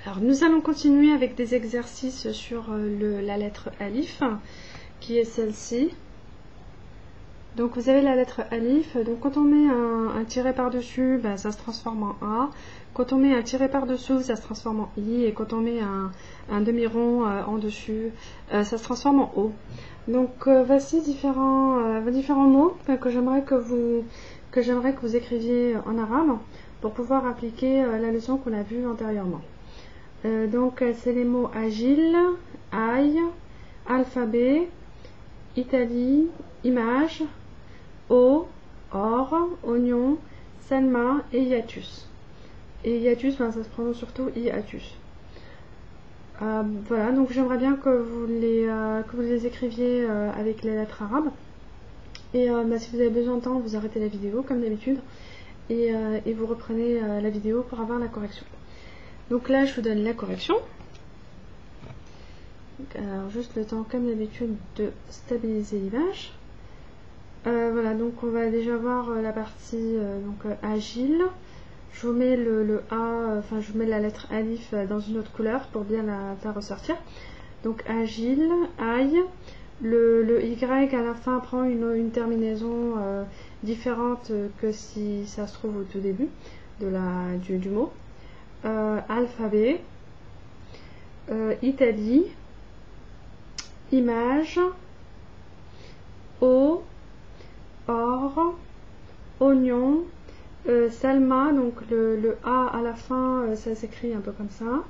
Alors nous allons continuer avec des exercices sur la lettre Alif, qui est celle-ci. Donc vous avez la lettre Alif, donc quand on met un tiret par-dessus, ben, ça se transforme en A. Quand on met un tiret par-dessous, ça se transforme en I. Et quand on met un demi-rond en dessus, ça se transforme en O. Donc voici différents mots que j'aimerais que vous écriviez en arabe pour pouvoir appliquer la leçon qu'on a vue antérieurement. Donc c'est les mots agile, aille, alphabet, Italie, image, eau, or, oignon, salma et hiatus. Et hiatus, ben, ça se prononce surtout hiatus. Voilà, donc j'aimerais bien que vous les écriviez avec les lettres arabes. Et si vous avez besoin de temps, vous arrêtez la vidéo comme d'habitude et vous reprenez la vidéo pour avoir la correction. Donc là, je vous donne la correction. Alors juste le temps comme d'habitude de stabiliser l'image. Voilà, donc on va déjà voir la partie agile. Je vous mets le A, enfin je vous mets la lettre Alif dans une autre couleur pour bien la faire ressortir. Donc agile, aille. Le Y à la fin prend une terminaison différente que si ça se trouve au tout début du mot. Alphabet, Italie, image, eau, or, oignon, salma, donc le A à la fin, ça s'écrit un peu comme ça,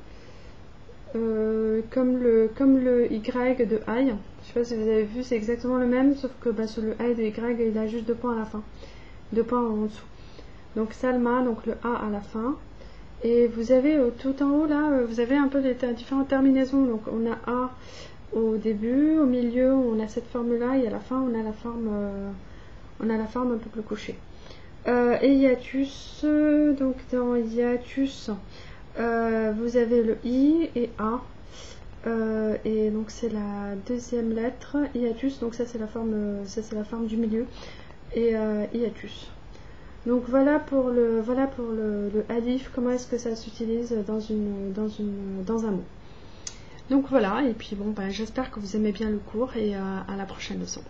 comme le Y de aille. Je sais pas si vous avez vu, c'est exactement le même, sauf que sur le A de Y, il a juste 2 points à la fin, 2 points en dessous. Donc salma, donc le A à la fin. Et vous avez tout en haut là, vous avez un peu les différentes terminaisons. Donc on a A au début, au milieu on a cette forme là et à la fin on a la forme un peu plus couchée. Et hiatus, donc dans hiatus vous avez le I et A. Et donc c'est la deuxième lettre, hiatus, donc ça c'est la forme du milieu et hiatus. Donc voilà pour le alif, comment est-ce que ça s'utilise dans un mot. Donc voilà, et puis bon, j'espère que vous aimez bien le cours et à la prochaine leçon.